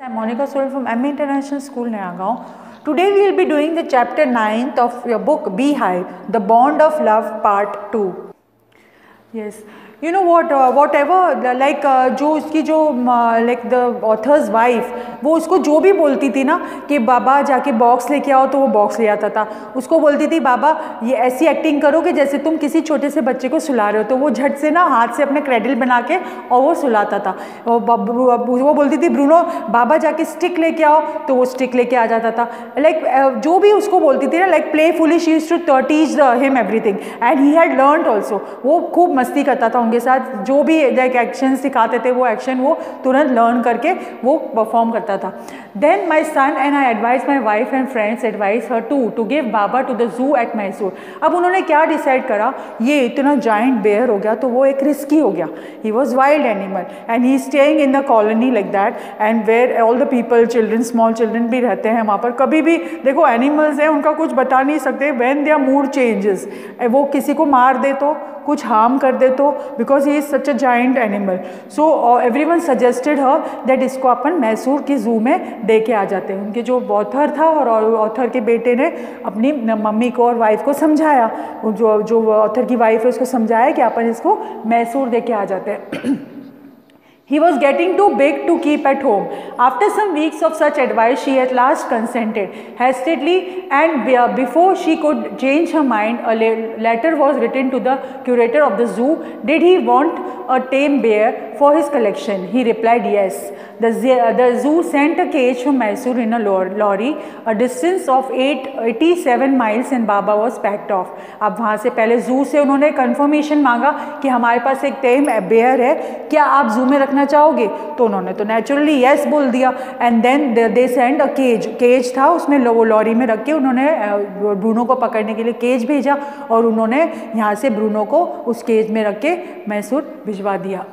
I'm Monica Soul from MA International School, Nayagaon. Today we will be doing the chapter 9th of your book Beehive, The Bond of Love, Part 2. Yes. You know what, whatever, like जो उसकी जो like the author's wife, वो उसको जो भी बोलती थी ना कि बाबा जाके बॉक्स लेके आओ, तो वो बॉक्स ले आता था। उसको बोलती थी बाबा ये ऐसी एक्टिंग करो कि जैसे तुम किसी छोटे से बच्चे को सुला रहे हो, तो वो झट से ना हाथ से अपने क्रेडल बना के और वो सुलाता था। वो बोलती थी ब्रूनो बाबा जाके स्टिक लेके आओ, तो वो स्टिक लेके आ जाता था। लाइक जो भी उसको बोलती थी ना, like playfully she used to teach him everything and he had learned also. वो खूब मस्ती करता था उनके साथ, जो भी लाइक एक्शन सिखाते थे वो एक्शन वो तुरंत लर्न करके वो परफॉर्म करता था। Then my son and I advise my wife and friends advise her to give Baba to the zoo at Mysore. अब उन्होंने क्या डिसाइड करा, ये इतना जाइंट बेयर हो गया तो वो एक रिस्की हो गया। He was wild animal and he staying in the colony like that and where all the people children small children भी रहते हैं वहाँ पर। कभी भी देखो एनिमल्स हैं, उनका कुछ बता नहीं सकते व्हेन देयर मूड चेंजेस। वो किसी को मार दे तो, कुछ हार्म कर दे तो, because he is such a giant animal. So everyone suggested her that इसको अपन मैसूर की जू में दे के आ जाते हैं। उनके जो ऑथर था और ऑथर के बेटे ने अपनी मम्मी को और वाइफ को समझाया, जो ऑथर की वाइफ है उसको समझाया कि अपन इसको मैसूर दे के आ जाते हैं। He was getting too big to keep at home. After some weeks of such advice, she at last consented. Hastily and before she could change her mind, a letter was written to the curator of the zoo. Did he want a tame bear for his collection? He replied yes. The zoo sent a cage from Mysore in a lorry, a distance of 87 miles, and Baba was packed off. अब वहाँ से पहले जू से उन्होंने confirmation मांगा कि हमारे पास एक टेम बेयर है, क्या आप जू में रखना चाहोगे? तो उन्होंने तो नेचुरली यस बोल दिया। And then they send a cage था, उसमें वो लॉरी में रख के उन्होंने ब्रूनो को पकड़ने के लिए केज भेजा और उन्होंने यहाँ से ब्रूनो को उस केज में रख के मैसूर भिजवा दिया।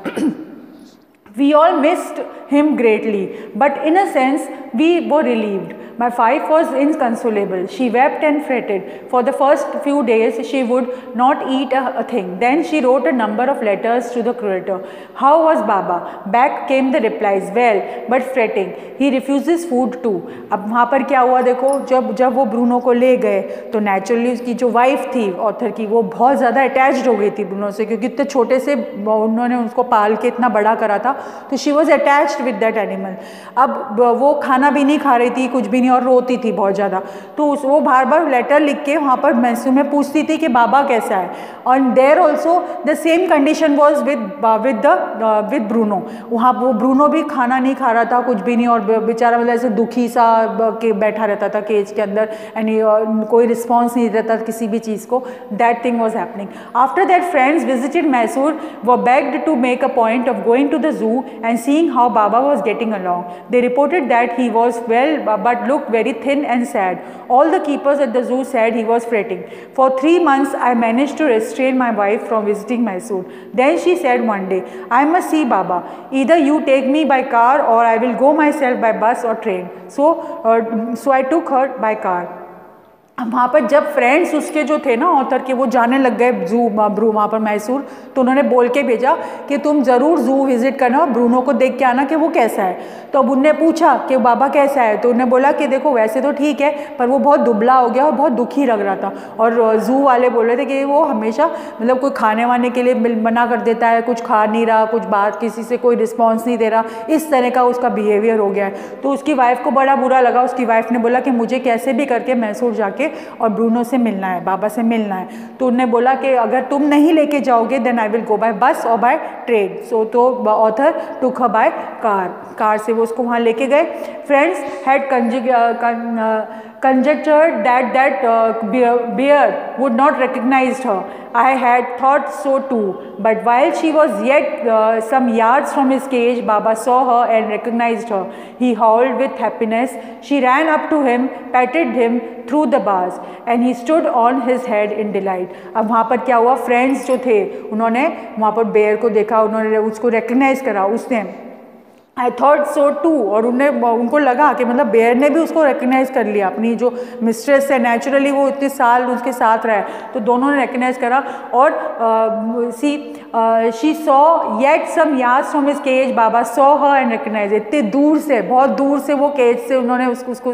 We all missed him greatly, but in a sense we were relieved. My wife was inconsolable. She wept and fretted. For the first few days she would not eat a thing. Then she wrote a number of letters to the curator. How was Baba? Back came the replies. Well, but fretting. He refuses food too. अब वहाँ पर क्या हुआ देखो, जब वो Bruno को ले गए तो नेचुरली उसकी जो वाइफ थी ऑथर की, वो बहुत ज़्यादा अटैच्ड हो गई थी ब्रूनो से, क्योंकि इतने छोटे से उन्होंने उसको पाल के इतना बड़ा करा था, तो she was attached with that animal. अब वो खाना भी नहीं खा रही थी, कुछ भी नहीं, और रोती थी बहुत ज़्यादा। तो वो बार बार लेटर लिख के वहाँ पर मैसूर में पूछती थी कि बाबा कैसा है। और there also the same condition was with Bruno. वहाँ वो ब्रूनो भी खाना नहीं खा रहा था, कुछ भी नहीं, और बेचारा मतलब ऐसे दुखी सा के बैठा रहता था केज के अंदर, एंड कोई रिस्पॉन्स नहीं देता किसी भी चीज़ को। That thing was happening. After that friends visited Mysore, were begged to make a point of going to the zoo and seeing how Baba was getting along. They reported that he was well but looked very thin and sad. All the keepers at the zoo said he was fretting. For 3 months I managed to restrain my wife from visiting Mysore. Then she said one day, I must see Baba. Either you take me by car or I will go myself by bus or train. So I took her by car. वहाँ पर जब friends उसके जो थे ना author के, वो जाने लग गए जू वहाँ पर मैसूर, तो उन्होंने बोल के भेजा कि तुम ज़रूर जू विज़िट करना, ब्रूनो को देख के आना कि वो कैसा है। तो अब उनने पूछा कि बाबा कैसा है, तो उन्होंने बोला कि देखो वैसे तो ठीक है, पर वो बहुत दुबला हो गया और बहुत दुखी लग रहा था। और जू वाले बोल रहे थे कि वो हमेशा मतलब कोई खाने वाने के लिए मना कर देता है, कुछ खा नहीं रहा, कुछ बात किसी से कोई रिस्पॉन्स नहीं दे रहा, इस तरह का उसका बिहेवियर हो गया है। तो उसकी वाइफ को बड़ा बुरा लगा। उसकी वाइफ ने बोला कि मुझे कैसे भी करके मैसूर जाके और ब्रूनो से मिलना है, बाबा से मिलना है। तो उन्होंने बोला कि अगर तुम नहीं लेके जाओगे then I will go by bus और बाय ट्रेन। सो तो author took her by car से वो उसको वहाँ लेके गए। Friends had conjectured that bear would not recognize her. I had thought so too. But while she was yet some yards from his cage, Baba saw her and recognized her. He howled with happiness. She ran up to him, patted him through the bars, and he stood on his head in delight. अब वहाँ पर क्या हुआ, friends जो थे उन्होंने वहाँ पर बेयर को देखा, उन्होंने उसको रिकग्नाइज करा। उसने आई थॉट सो टू, और उनको लगा कि मतलब बेयर ने भी उसको रिकग्नाइज कर लिया, अपनी जो मिस्ट्रेस है, नेचुरली वो इतने साल उसके साथ रहा है, तो दोनों ने रिकग्नाइज करा। और see she saw yet some yards from his cage, बाबा सॉ हर एंड रिकग्नाइज। इतने दूर से, बहुत दूर से वो केज से उन्होंने उसको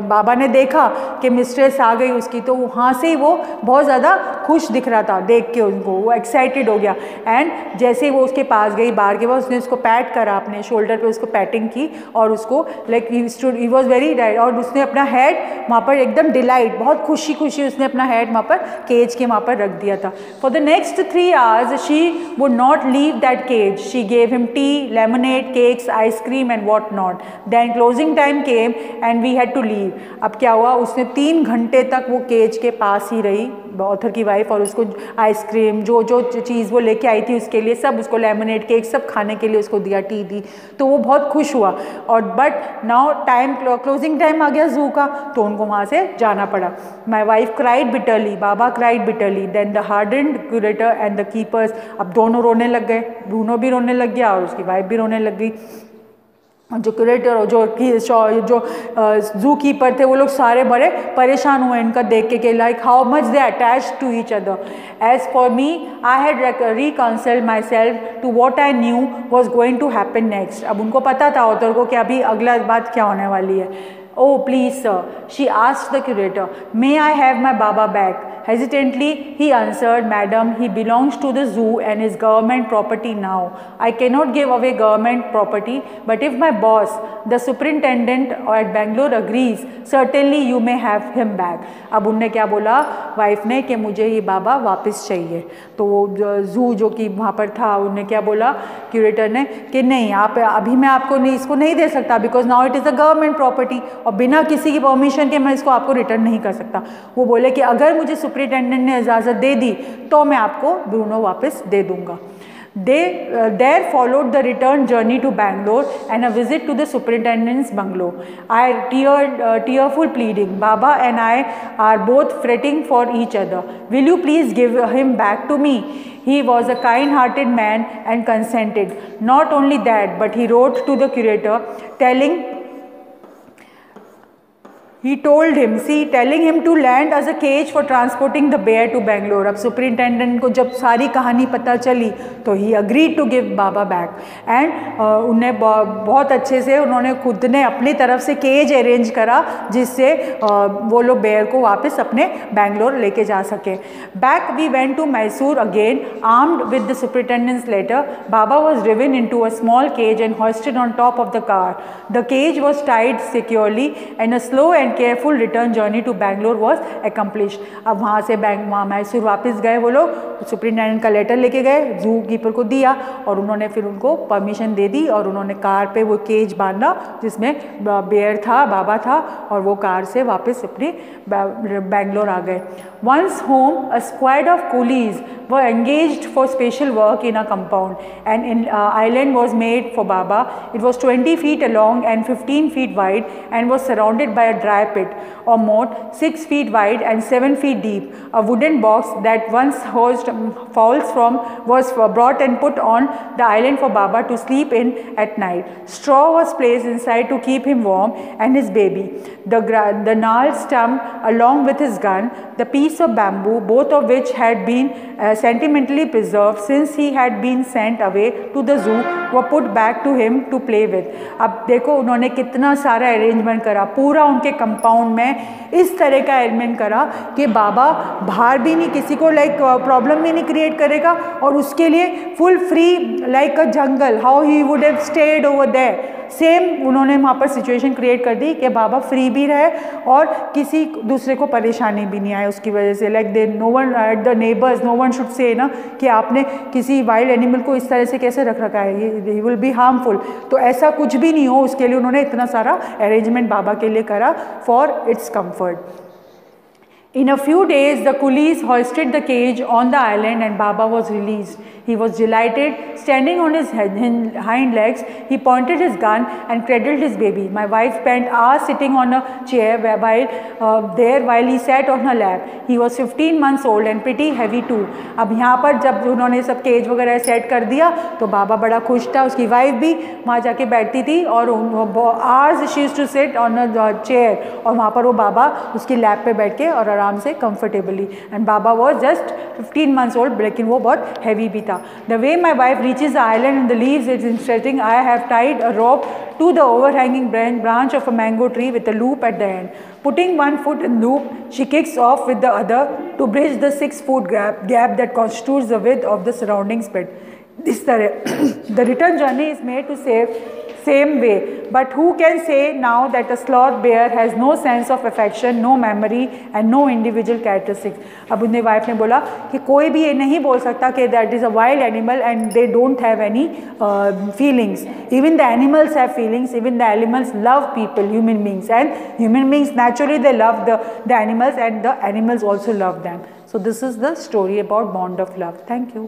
बाबा ने देखा कि मिस्ट्रेस आ गई उसकी, तो वहाँ से ही वो बहुत ज़्यादा खुश दिख रहा था देख के उनको, वो एक्साइटेड हो गया। एंड जैसे ही वो उसके पास गई बाहर के बाद, उसने उसको पैट करा, अपने शोल्डर पे उसको पैटिंग की और उसको like he was very diet, और उसने अपना हेड वहाँ पर एकदम डिलाइट, बहुत खुशी खुशी उसने अपना हेड वहाँ पर केज के वहाँ पर रख दिया था। For the next 3 hours she would not leave that cage, she gave him tea, lemonade, cakes, ice cream and what not. Then closing time came and we had to leave. अब क्या हुआ, उसने 3 घंटे तक वो केज के पास ही रही ऑथर की वाइफ, और उसको आइसक्रीम जो जो चीज़ वो लेके आई थी उसके लिए सब, उसको लेमनेड, केक सब खाने के लिए उसको दिया, टी दी, तो वो बहुत खुश हुआ। और but now time, closing time आ गया जू का, तो उनको वहाँ से जाना पड़ा। माई वाइफ क्राइड बिटरली, बाबा cried bitterly, then the hardened curator and the keepers. अब दोनों रोने लग गए, ब्रूनो भी रोने लग गया और उसकी वाइफ भी रोने लग गई। जो क्यूरेटर और जो जू कीपर थे वो लोग सारे बड़े परेशान हुए इनका देख के, like how much they attach to each other. As for me I had reconciled myself to what I knew was going to happen next. अब उनको पता था ऑथर को कि अभी अगला बात क्या होने वाली है। Oh, please, sir, she asked the curator, may I have my Baba back? Hesitantly, he answered, Madam, he belongs to the zoo and is government property now. I cannot give away government property, but if my boss, the superintendent at Bangalore agrees, certainly you may have him back. अब उनने क्या बोला wife ने कि मुझे ये बाबा वापस चाहिए। तो वो जू जो कि वहाँ पर था, उनने क्या बोला क्यूरेटर ने कि नहीं, आप अभी मैं आपको नहीं, इसको नहीं दे सकता, because now it is a government property, और बिना किसी की परमिशन के मैं इसको आपको रिटर्न नहीं कर सकता। वो बोले कि अगर मुझे सुपरिटेंडेंट ने इजाज़त दे दी तो मैं आपको ब्रूनो वापस दे दूंगा। There followed the return journey to Bangalore and a visit to the superintendent's bungalow. Tearful pleading. Baba and I are both fretting for each other. Will you please give him back to me? He was a kind-hearted man and consented. Not only that, but he wrote to the curator telling him to lend us a cage for transporting the bear to Bangalore. अब superintendent को जब सारी कहानी पता चली तो he agreed to give Baba back, and उन्हें बहुत अच्छे से उन्होंने खुद ने अपनी तरफ से केज अरेंज करा जिससे वो लोग बेयर को वापस अपने बैंगलोर लेके जा सके। Back we went to Mysore again, armed with the superintendent's letter. Baba was driven in to a small cage and hoisted on top of the car. The cage was tied securely and a slow and careful return journey to Bangalore was accomplished. अब वहाँ से मैसूर वापस गए वो लोग, superintendent का letter लेके गए, जू कीपर को दिया और उन्होंने फिर उनको परमिशन दे दी और उन्होंने कार पे वो केज बांधा जिसमें बेयर था, बाबा था, और वो कार से वापस अपने बैंगलोर आ गए। Once home, a squad of coolies were engaged for special work in a compound. An island was made for Baba. It was 20 feet long and 15 feet wide and was surrounded by a dry pit or moat 6 feet wide and 7 feet deep. A wooden box that once housed fowls was brought and put on the island for Baba to sleep in at night. Straw was placed inside to keep him warm and his baby. The gnarled stump along with his gun, the piece of bamboo, both of which had been sentimentally preserved since he had been sent away to the zoo, were put back to him to play with. अब देखो उन्होंने कितना सारा arrangement करा, पूरा उनके compound में इस तरह का अरेंजमेंट करा कि बाबा बाहर भी नहीं, किसी को लाइक प्रॉब्लम भी नहीं क्रिएट करेगा, और उसके लिए full free like a jungle, how he would have stayed over there, same उन्होंने वहाँ पर सिचुएशन क्रिएट कर दी कि बाबा फ्री भी रहे और किसी दूसरे को परेशानी भी नहीं आए उसकी वजह से। Like they no one at the neighbours, no one should say ना कि आपने किसी वाइल्ड एनिमल को इस तरह से कैसे रख रखा है, ये विल बी हार्मफुल। तो ऐसा कुछ भी नहीं हो, उसके लिए उन्होंने इतना सारा अरेंजमेंट बाबा के लिए करा for its comfort. In a few days, the coolies hoisted the cage on the island and Baba was released. He was delighted. Standing on his hind legs, he pointed his gun and cradled his baby. My wife spent hours sitting on a chair while he sat on her lap. He was 15 months old and pretty heavy too. अब यहाँ पर जब उन्होंने सब cage वगैरह set कर दिया तो बाबा बड़ा खुश था, उसकी वाइफ भी वहाँ जाके बैठती थी और hours she used to sit on a chair और वहाँ पर वो बाबा उसकी लैप पे बैठ के और आराम आराम से comfortably. And Baba was just 15 months old, लेकिन वो बहुत heavy भी था. The way my wife reaches the island and the leaves is interesting. I have tied a rope to the overhanging branch of a mango tree with a loop at the end. Putting one foot in loop, she kicks off with the other to bridge the 6-foot gap that constitutes the width of the surrounding spread. This the return journey is made to same way, but who can say now that a sloth bear has no sense of affection, no memory and no individual characteristics. अब उनने wife ने बोला कि कोई भी ये नहीं बोल सकता कि that is a wild animal and they don't have any feelings. Even the animals have feelings. Even the animals love people, human beings, and human beings naturally they love the animals, and the animals also love them. So this is the story about bond of love. Thank you.